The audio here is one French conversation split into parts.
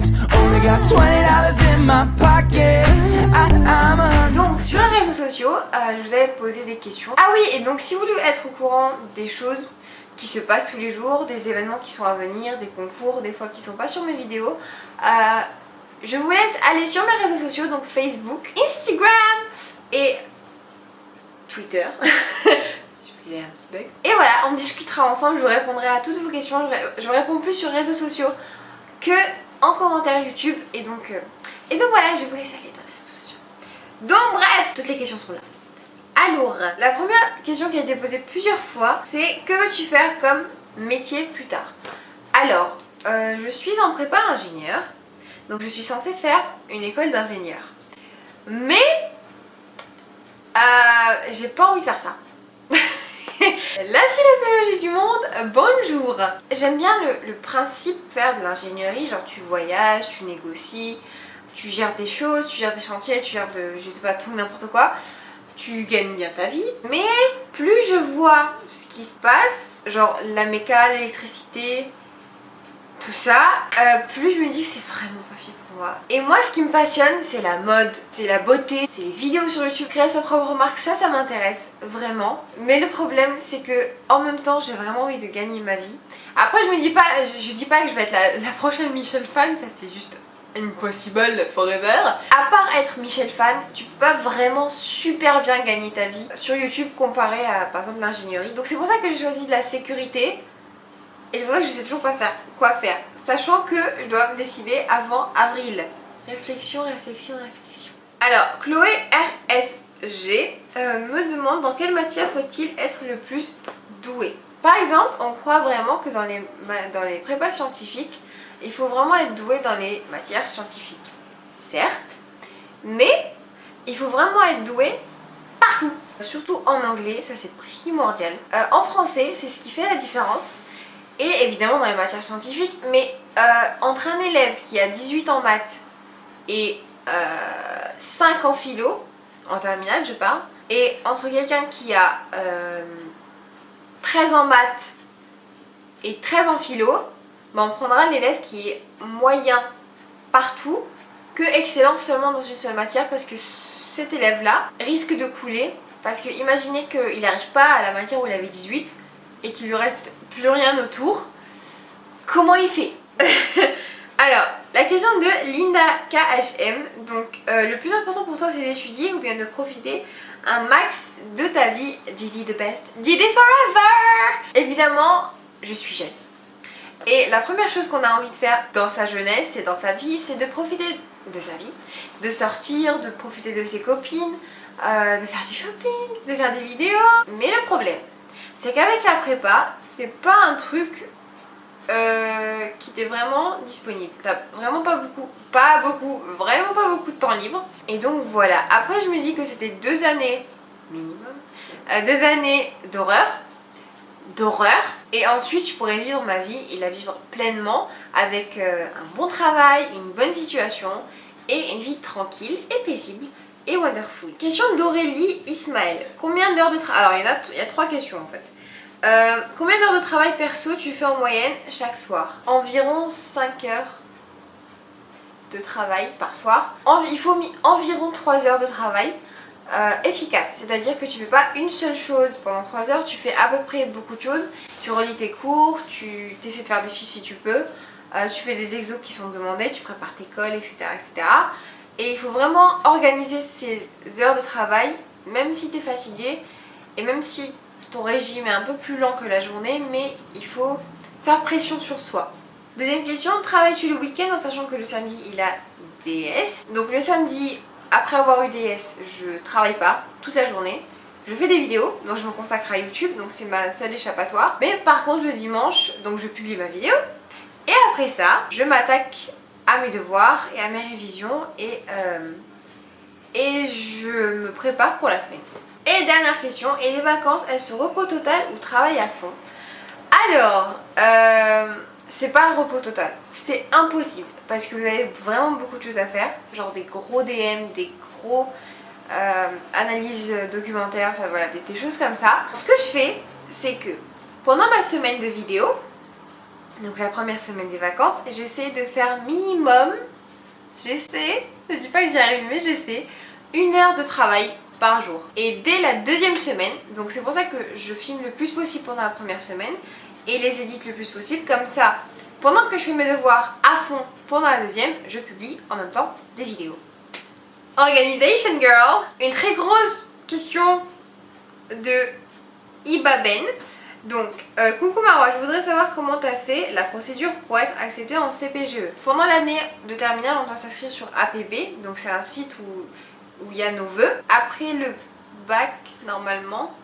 drinks. Only got $20 in my pocket. I'm a... Donc sur les réseaux sociaux, je vous avais posé des questions. Ah oui, et donc si vous voulez être au courant des choses qui se passent tous les jours, des événements qui sont à venir, des concours, des fois qui sont pas sur mes vidéos, je vous laisse aller sur mes réseaux sociaux, donc Facebook, Instagram et Twitter. J'ai un petit bug. Et voilà, on discutera ensemble, je vous répondrai à toutes vos questions. Je réponds plus sur les réseaux sociaux que en commentaire YouTube. Et donc voilà, je vous laisse aller dans les réseaux sociaux. Donc bref, toutes les questions sont là. Alors, la première question qui a été posée plusieurs fois, c'est que veux-tu faire comme métier plus tard? Alors, je suis en prépa ingénieur, donc je suis censée faire une école d'ingénieur. Mais, j'ai pas envie de faire ça. La philosophie du monde, bonjour. J'aime bien le principe de faire de l'ingénierie, genre tu voyages, tu négocies, tu gères des choses, tu gères des chantiers, tu gères de, je sais pas, tout, n'importe quoi. Tu gagnes bien ta vie, mais plus je vois ce qui se passe, genre la méca, l'électricité, tout ça, plus je me dis que c'est vraiment pas fait pour moi. Et moi ce qui me passionne c'est la mode, c'est la beauté, c'est les vidéos sur YouTube, créer sa propre marque, ça m'intéresse vraiment. Mais le problème c'est que en même temps j'ai vraiment envie de gagner ma vie. Après je dis pas que je vais être la prochaine Michelle Fan, ça c'est juste impossible forever. À part être Michelle Fan, tu peux pas vraiment super bien gagner ta vie sur YouTube comparé à par exemple l'ingénierie. Donc c'est pour ça que j'ai choisi de la sécurité. Et c'est pour ça que je sais toujours pas quoi faire, sachant que je dois me décider avant avril. Réflexion. Alors, Chloé RSG me demande dans quelle matière faut-il être le plus doué. Par exemple, on croit vraiment que dans les prépas scientifiques, il faut vraiment être doué dans les matières scientifiques. Certes, mais il faut vraiment être doué partout. Surtout en anglais, ça c'est primordial. En français, c'est ce qui fait la différence. Et évidemment dans les matières scientifiques, mais entre un élève qui a 18 en maths et 5 en philo, en terminale je parle, et entre quelqu'un qui a 13 en maths et 13 en philo, ben on prendra l'élève qui est moyen partout que excellent seulement dans une seule matière, parce que cet élève là risque de couler, parce que imaginez qu'il n'arrive pas à la matière où il avait 18 et qu'il lui reste plus rien autour, comment il fait? Alors, la question de Linda KHM, donc le plus important pour toi c'est d'étudier ou bien de profiter un max de ta vie. GD the best, GD forever. Évidemment, je suis jeune. Et la première chose qu'on a envie de faire dans sa jeunesse et dans sa vie, c'est de profiter de sa vie, de sortir, de profiter de ses copines, de faire du shopping, de faire des vidéos. Mais le problème, c'est qu'avec la prépa, c'est pas un truc qui t'est vraiment disponible. T'as vraiment vraiment pas beaucoup de temps libre. Et donc voilà. Après, je me dis que c'était 2 années minimum, 2 années d'horreur. Et ensuite, je pourrais vivre ma vie et la vivre pleinement avec un bon travail, une bonne situation et une vie tranquille et paisible et wonderful. Question d'Aurélie Ismaël. Combien d'heures de travail? Alors, il y a 3 questions en fait. Combien d'heures de travail perso tu fais en moyenne chaque soir? Environ 5 heures de travail par soir. Il faut environ 3 heures de travail efficace. C'est-à-dire que tu fais pas une seule chose pendant 3 heures, tu fais à peu près beaucoup de choses. Tu relis tes cours, tu essaies de faire des fiches si tu peux, tu fais des exos qui sont demandés, tu prépares tes calls, etc., etc. Et il faut vraiment organiser ces heures de travail, même si tu es fatigué et même si ton régime est un peu plus lent que la journée, mais il faut faire pression sur soi. Deuxième question, travailles-tu le week-end en sachant que le samedi il a DS? Donc le samedi, après avoir eu DS, je travaille pas toute la journée. Je fais des vidéos, donc je me consacre à YouTube, donc c'est ma seule échappatoire. Mais par contre le dimanche, donc je publie ma vidéo. Et après ça, je m'attaque à mes devoirs et à mes révisions et je me prépare pour la semaine. Et dernière question, et les vacances, elles se repos total ou travail à fond? Alors, c'est pas un repos total, c'est impossible parce que vous avez vraiment beaucoup de choses à faire, genre des gros DM, des gros analyses documentaires, enfin voilà, des choses comme ça. Ce que je fais, c'est que pendant ma semaine de vidéo, Donc la première semaine des vacances, j'essaie de faire minimum, je dis pas que j'y arrive mais j'essaie, 1 heure de travail par jour. Et dès la deuxième semaine, donc c'est pour ça que je filme le plus possible pendant la première semaine et les édite le plus possible, comme ça, pendant que je fais mes devoirs à fond pendant la deuxième, je publie en même temps des vidéos. Organisation girl. Une très grosse question de Ibaben. Donc, coucou Marwa, je voudrais savoir comment tu as fait la procédure pour être acceptée en CPGE. Pendant l'année de terminale, on doit s'inscrire sur APB, donc c'est un site où il y a nos vœux. Après le bac, normalement,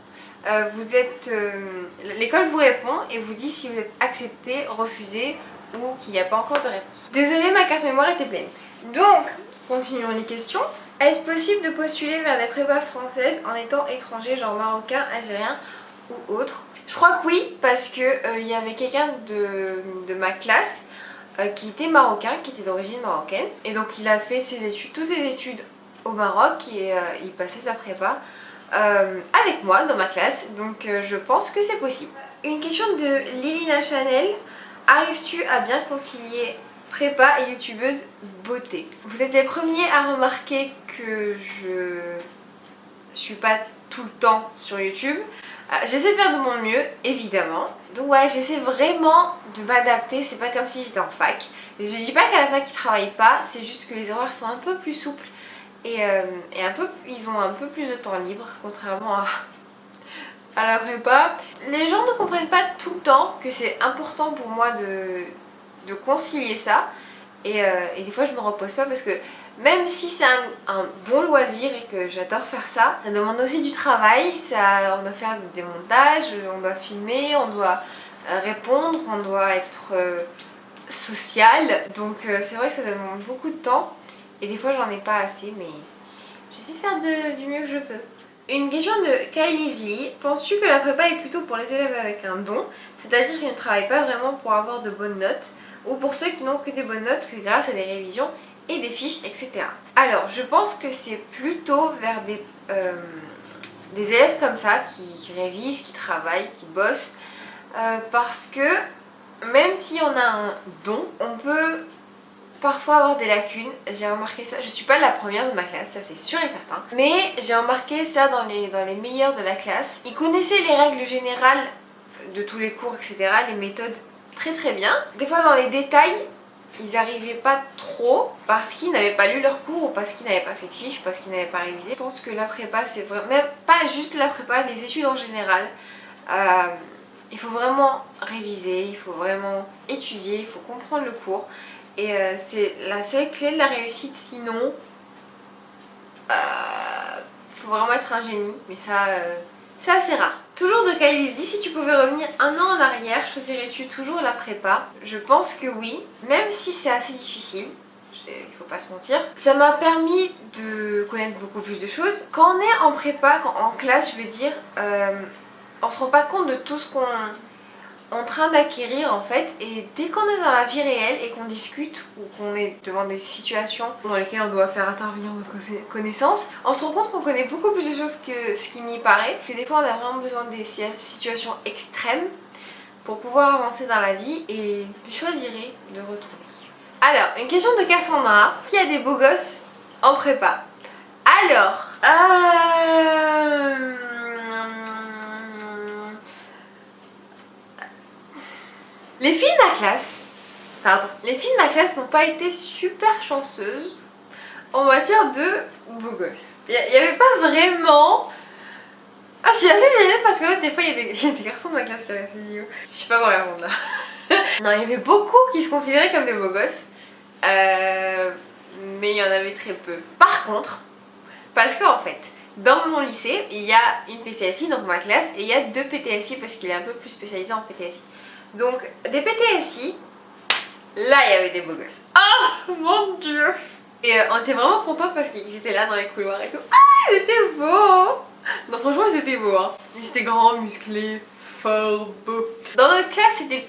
l'école vous répond et vous dit si vous êtes accepté, refusé ou qu'il n'y a pas encore de réponse. Désolée, ma carte mémoire était pleine. Donc, continuons les questions. Est-ce possible de postuler vers des prépas françaises en étant étranger, genre marocain, algérien ou autre? Je crois que oui, parce que y avait quelqu'un de ma classe qui était marocain, qui était d'origine marocaine. Et donc il a fait toutes ses études au Maroc et il passait sa prépa avec moi dans ma classe. Donc je pense que c'est possible. Une question de Lilina Chanel. Arrives-tu à bien concilier prépa et youtubeuse beauté? Vous êtes les premiers à remarquer que je suis pas tout le temps sur YouTube. J'essaie de faire de mon mieux, évidemment. Donc ouais, j'essaie vraiment de m'adapter. C'est pas comme si j'étais en fac. Je dis pas qu'à la fac ils travaillent pas, c'est juste que les horaires sont un peu plus souples et ils ont un peu plus de temps libre, contrairement à la prépa. Les gens ne comprennent pas tout le temps que c'est important pour moi de concilier ça. Et des fois je me repose pas parce que même si c'est un bon loisir et que j'adore faire ça, ça demande aussi du travail, on doit faire des montages, on doit filmer, on doit répondre, on doit être social. Donc c'est vrai que ça demande beaucoup de temps et des fois j'en ai pas assez, mais j'essaie de faire du mieux que je peux. Une question de Kylie Lee. Penses-tu que la prépa est plutôt pour les élèves avec un don, c'est-à-dire qu'ils ne travaillent pas vraiment pour avoir de bonnes notes, ou pour ceux qui n'ont que des bonnes notes que grâce à des révisions et des fiches, etc. Alors, je pense que c'est plutôt vers des élèves comme ça qui révisent, qui travaillent, qui bossent, parce que même si on a un don, on peut parfois avoir des lacunes. J'ai remarqué ça, je suis pas la première de ma classe, ça c'est sûr et certain, mais j'ai remarqué ça dans les meilleurs de la classe. Ils connaissaient les règles générales de tous les cours, etc., les méthodes très très bien. Des fois dans les détails, ils n'arrivaient pas trop parce qu'ils n'avaient pas lu leur cours ou parce qu'ils n'avaient pas fait de fiches, parce qu'ils n'avaient pas révisé. Je pense que la prépa, c'est vraiment, même pas juste la prépa, les études en général, il faut vraiment réviser, il faut vraiment étudier, il faut comprendre le cours. Et c'est la seule clé de la réussite, sinon faut vraiment être un génie, mais ça c'est assez rare. Toujours de Kylie Lee, si tu pouvais revenir 1 an en arrière, choisirais-tu toujours la prépa? Je pense que oui, même si c'est assez difficile, il faut pas se mentir. Ça m'a permis de connaître beaucoup plus de choses. Quand on est en prépa, en classe, je veux dire, on se rend pas compte de tout ce qu'on est en train d'acquérir en fait, et dès qu'on est dans la vie réelle et qu'on discute ou qu'on est devant des situations dans lesquelles on doit faire intervenir nos connaissances, on se rend compte qu'on connaît beaucoup plus de choses que ce qui n'y paraît, que des fois on a vraiment besoin des situations extrêmes pour pouvoir avancer dans la vie, et je choisirais de retourner. Alors, une question de Cassandra: qui a des beaux gosses en prépa? Alors, les filles de ma classe n'ont pas été super chanceuses en matière de beaux gosses. Il n'y avait pas vraiment... Ah, je suis assez sérieuse parce que des fois il y a des garçons de ma classe qui avaient ces vidéos. Je sais pas comment répondre là. Non, il y avait beaucoup qui se considéraient comme des beaux gosses. Mais il y en avait très peu. Par contre, parce qu'en fait, dans mon lycée, il y a une PCSI, donc ma classe, et il y a 2 PTSI parce qu'il est un peu plus spécialisé en PTSI. Donc, des PTSI, là il y avait des beaux gosses. Oh mon dieu! Et on était vraiment contents parce qu'ils étaient là dans les couloirs et tout. Ah, ils étaient beaux! Non, franchement, ils étaient beaux, hein. Ils étaient grands, musclés, forts, beaux. Dans notre classe, c'était.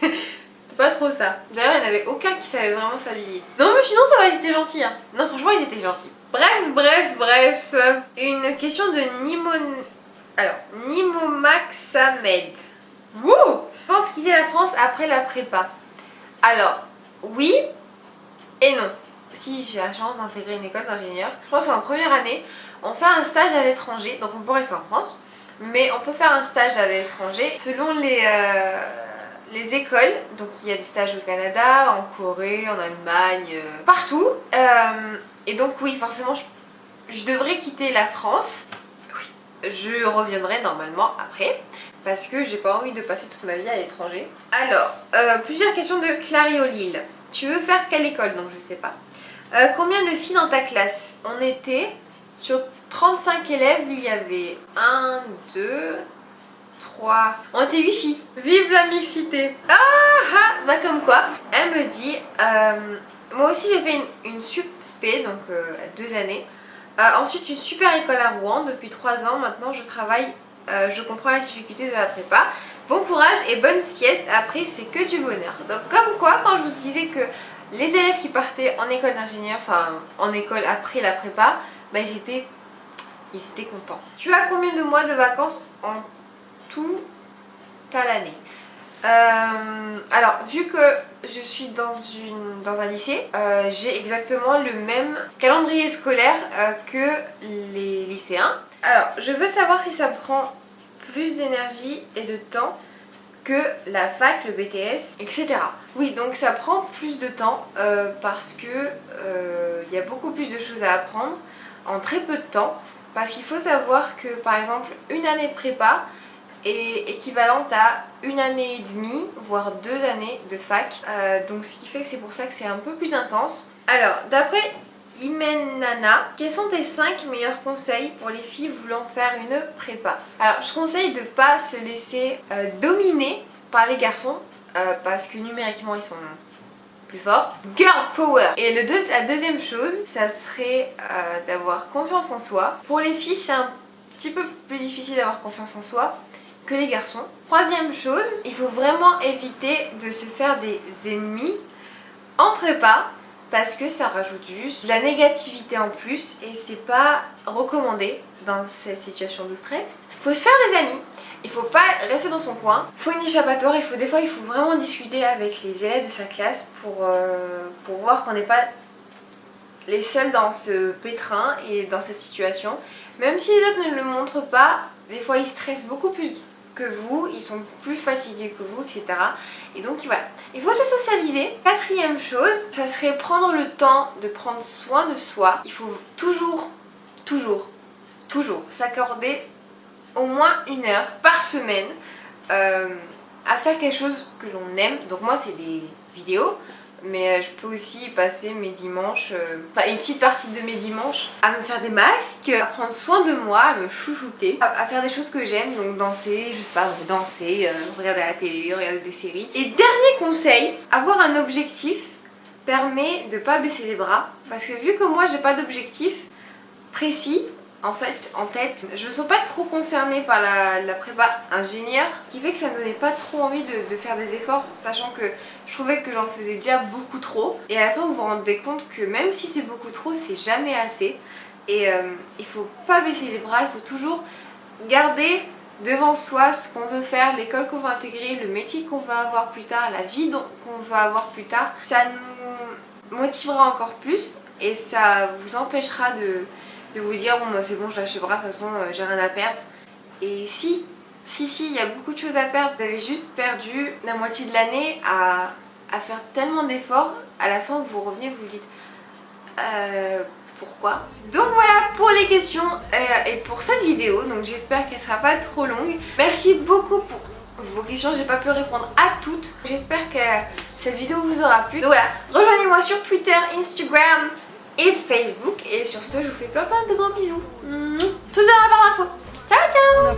C'est pas trop ça. D'ailleurs, il n'y en avait aucun qui savait vraiment s'habiller. Non, mais sinon, ça va, ils étaient gentils, hein. Non, franchement, ils étaient gentils. Bref. Une question de Nimomax Samed. Wouh! Je pense quitter la France après la prépa. Alors, oui et non. Si j'ai la chance d'intégrer une école d'ingénieur, je pense qu'en première année, on fait un stage à l'étranger, donc on peut rester en France, mais on peut faire un stage à l'étranger selon les écoles. Donc il y a des stages au Canada, en Corée, en Allemagne, partout. Et donc oui, forcément, je devrais quitter la France. Oui, je reviendrai normalement après, parce que j'ai pas envie de passer toute ma vie à l'étranger. Alors, plusieurs questions de Clary O'Lille. Tu veux faire quelle école? Donc je sais pas. Combien de filles dans ta classe? On était sur 35 élèves, il y avait 1, 2, 3... On était 8 filles. Vive la mixité. Bah comme quoi. Elle me dit, moi aussi j'ai fait une sup spé, donc 2 années. Ensuite une super école à Rouen depuis 3 ans. Maintenant je travaille, je comprends la difficulté de la prépa. Bon courage et bonne sieste, après c'est que du bonheur. Donc comme quoi, quand je vous disais que les élèves qui partaient en école d'ingénieur, enfin en école après la prépa, bah ils étaient contents. Tu as combien de mois de vacances en tout à l'année? Alors vu que je suis dans un lycée, j'ai exactement le même calendrier scolaire que les lycéens. Alors je veux savoir si ça prend plus d'énergie et de temps que la fac, le BTS, etc. Oui, donc ça prend plus de temps parce que il y a beaucoup plus de choses à apprendre en très peu de temps. Parce qu'il faut savoir que par exemple une année de prépa est équivalente à 1 année et demie, voire 2 années de fac. Donc ce qui fait que c'est pour ça que c'est un peu plus intense. Alors d'après Imenana, quels sont tes 5 meilleurs conseils pour les filles voulant faire une prépa? Alors je conseille de ne pas se laisser dominer par les garçons parce que numériquement ils sont plus forts. Girl power. Et la deuxième chose, ça serait d'avoir confiance en soi. Pour les filles c'est un petit peu plus difficile d'avoir confiance en soi que les garçons. Troisième chose, il faut vraiment éviter de se faire des ennemis en prépa, parce que ça rajoute juste de la négativité en plus et c'est pas recommandé dans cette situation de stress. Il faut se faire des amis, il faut pas rester dans son coin, il faut une échappatoire, des fois il faut vraiment discuter avec les élèves de sa classe pour voir qu'on n'est pas les seuls dans ce pétrin et dans cette situation. Même si les autres ne le montrent pas, des fois ils stressent beaucoup plus que vous, ils sont plus fatigués que vous, etc. Et donc voilà, il faut se socialiser. Quatrième chose, ça serait prendre le temps de prendre soin de soi. Il faut toujours s'accorder au moins 1 heure par semaine à faire quelque chose que l'on aime. Donc moi c'est des vidéos, mais je peux aussi passer mes dimanches, une petite partie de mes dimanches à me faire des masques, à prendre soin de moi, à me chouchouter, à faire des choses que j'aime, donc danser, je sais pas, danser, regarder la télé, regarder des séries. Et dernier conseil, avoir un objectif permet de pas baisser les bras, parce que vu que moi j'ai pas d'objectif précis en fait en tête, je me sens pas trop concernée par la prépa ingénieur, qui fait que ça me donnait pas trop envie de faire des efforts, sachant que je trouvais que j'en faisais déjà beaucoup trop. Et à la fin vous vous rendez compte que même si c'est beaucoup trop, c'est jamais assez. Et il faut pas baisser les bras, il faut toujours garder devant soi ce qu'on veut faire, l'école qu'on va intégrer, le métier qu'on va avoir plus tard, la vie qu'on va avoir plus tard. Ça nous motivera encore plus et ça vous empêchera de vous dire bon bah c'est bon, je lâche les bras, de toute façon j'ai rien à perdre. Et si, il y a beaucoup de choses à perdre. Vous avez juste perdu la moitié de l'année à faire tellement d'efforts. À la fin vous revenez, vous vous dites pourquoi? Donc voilà pour les questions et pour cette vidéo. Donc j'espère qu'elle sera pas trop longue. Merci beaucoup pour vos questions, j'ai pas pu répondre à toutes. J'espère que cette vidéo vous aura plu. Donc voilà, rejoignez-moi sur Twitter, Instagram et Facebook. Et sur ce, je vous fais plein de gros bisous. Tout dans la barre d'infos. Ciao ciao.